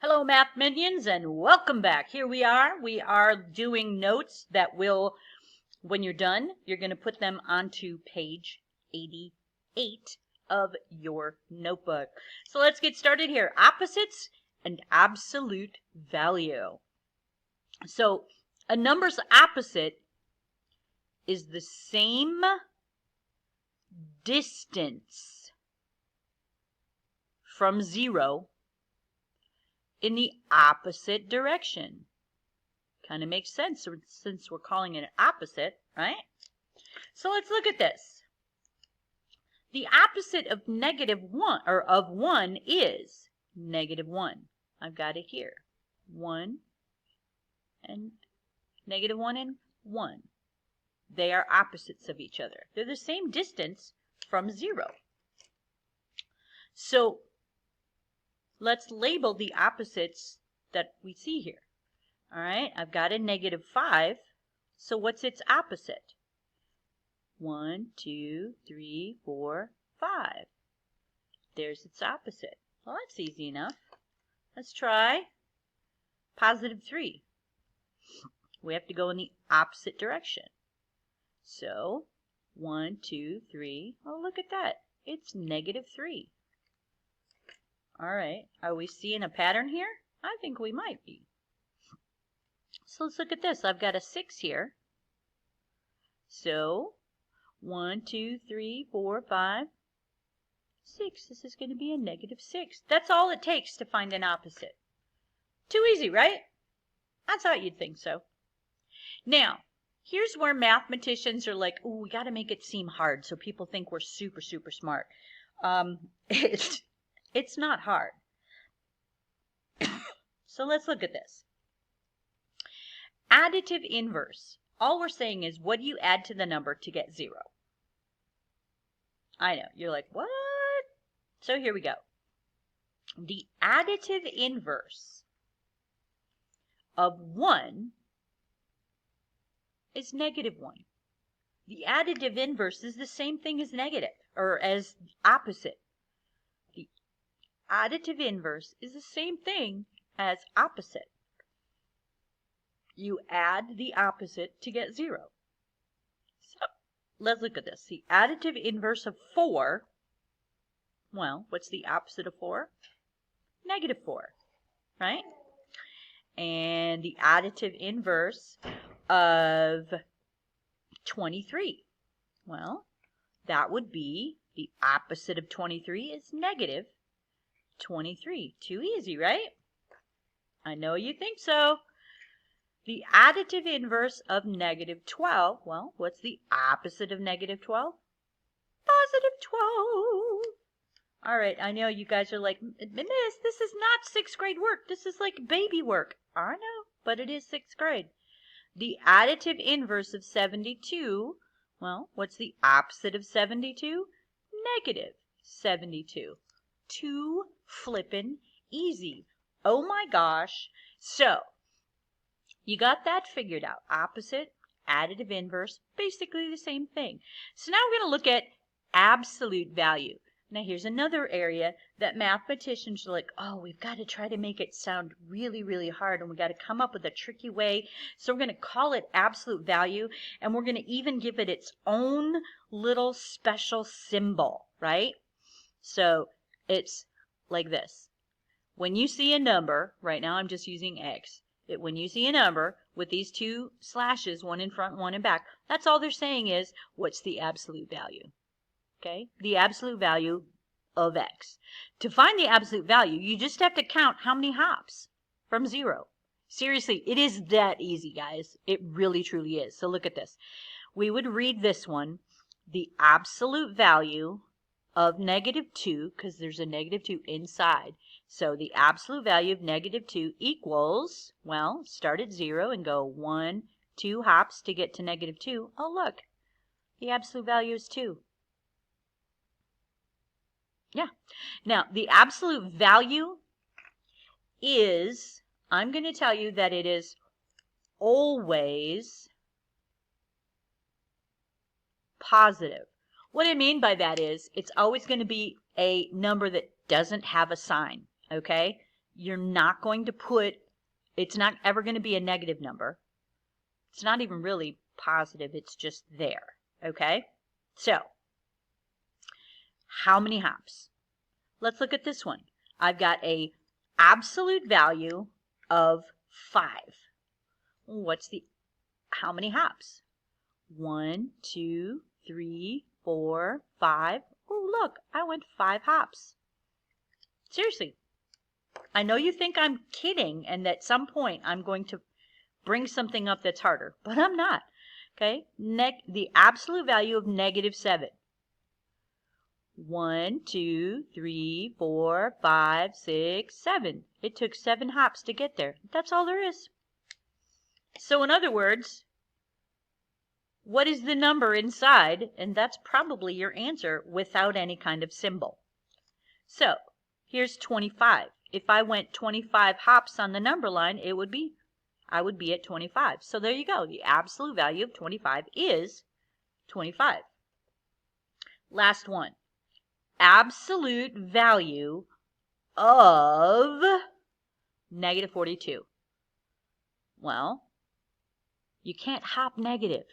Hello, math minions, and welcome back. Here we are. We are doing notes that will, when you're done, you're going to put them onto page 88 of your notebook. So let's get started here. Opposites and absolute value. So a number's opposite is the same distance from zero in the opposite direction. Kind of makes sense since we're calling it an opposite, right? So let's look at this. The opposite of -1 or of 1 is -1. I've got it here. 1 and -1 and 1. They are opposites of each other. They're the same distance from 0. So let's label the opposites that we see here. All right, I've got a -5. So what's its opposite? 1, 2, 3, 4, 5. There's its opposite. Well, that's easy enough. Let's try +3. We have to go in the opposite direction. So 1, 2, 3. Oh, look at that. It's -3. All right, are we seeing a pattern here? I think we might be. So let's look at this. I've got a 6 here. So 1, 2, 3, 4, 5, 6. This is going to be a -6. That's all it takes to find an opposite. Too easy, right? I thought you'd think so. Now, here's where mathematicians are like, "Ooh, we got to make it seem hard so people think we're super, super smart." It's not hard. So let's look at this. Additive inverse. All we're saying is, what do you add to the number to get 0? I know, you're like, what? So here we go. The additive inverse of 1 is -1. The additive inverse is the same thing as negative, or as opposite. The additive inverse is the same thing as opposite. You add the opposite to get 0. So let's look at this. The additive inverse of 4, well, what's the opposite of 4? -4, right? And the additive inverse of 23, well, that would be the opposite of 23 is -23. Too easy, right? I know you think so. The additive inverse of -12, well, what's the opposite of -12? +12. All right, I know you guys are like, "Miss, this is not 6th grade work. This is like baby work." I know, but it is 6th grade. The additive inverse of 72, well, what's the opposite of 72? -72. Too flippin' easy. Oh my gosh. So, you got that figured out. Opposite, additive inverse, basically the same thing. So now we're going to look at absolute value. Now here's another area that mathematicians are like, "Oh, we've got to try to make it sound really, really hard, and we've got to come up with a tricky way." So we're going to call it absolute value, and we're going to even give it its own little special symbol, right? So it's like this. When you see a number, right now I'm just using X. When you see a number with these 2 slashes, one in front, one in back, that's all they're saying is, what's the absolute value? Okay, the absolute value of X. To find the absolute value, you just have to count how many hops from 0. Seriously, it is that easy, guys. It really, truly is. So look at this. We would read this one, the absolute value of -2, because there's a -2 inside. So the absolute value of -2 equals, well, start at 0 and go 1, 2 hops to get to -2. Oh, look, the absolute value is 2. Yeah. Now, the absolute value is, I'm going to tell you that it is always positive. What I mean by that is, it's always going to be a number that doesn't have a sign, okay? you're not going to put, it's not ever going to be a negative number. It's not even really positive. It's just there. Okay? So, how many hops? Let's look at this one. I've got a absolute value of 5. How many hops? 1, 2, 3, 4, 5. Oh, look, I went 5 hops. Seriously. I know you think I'm kidding and at some point I'm going to bring something up that's harder, but I'm not. Okay? The absolute value of -7. 1, 2, 3, 4, 5, 6, 7. It took 7 hops to get there. That's all there is. So in other words, what is the number inside? And that's probably your answer without any kind of symbol. So here's 25. If I went 25 hops on the number line, I would be at 25. So there you go. The absolute value of 25 is 25. Last one. Absolute value of -42. Well, you can't hop negative.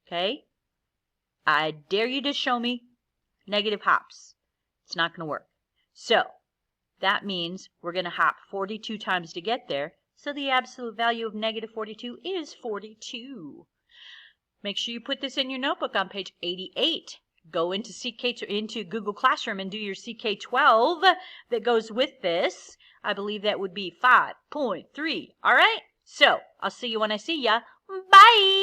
Okay? I dare you to show me negative hops. It's not going to work. So that means we're going to hop 42 times to get there. So the absolute value of -42 is 42. Make sure you put this in your notebook on page 88. Go into Google Classroom and do your CK12 that goes with this. I believe that would be 5.3. All right? So I'll see you when I see ya. Bye!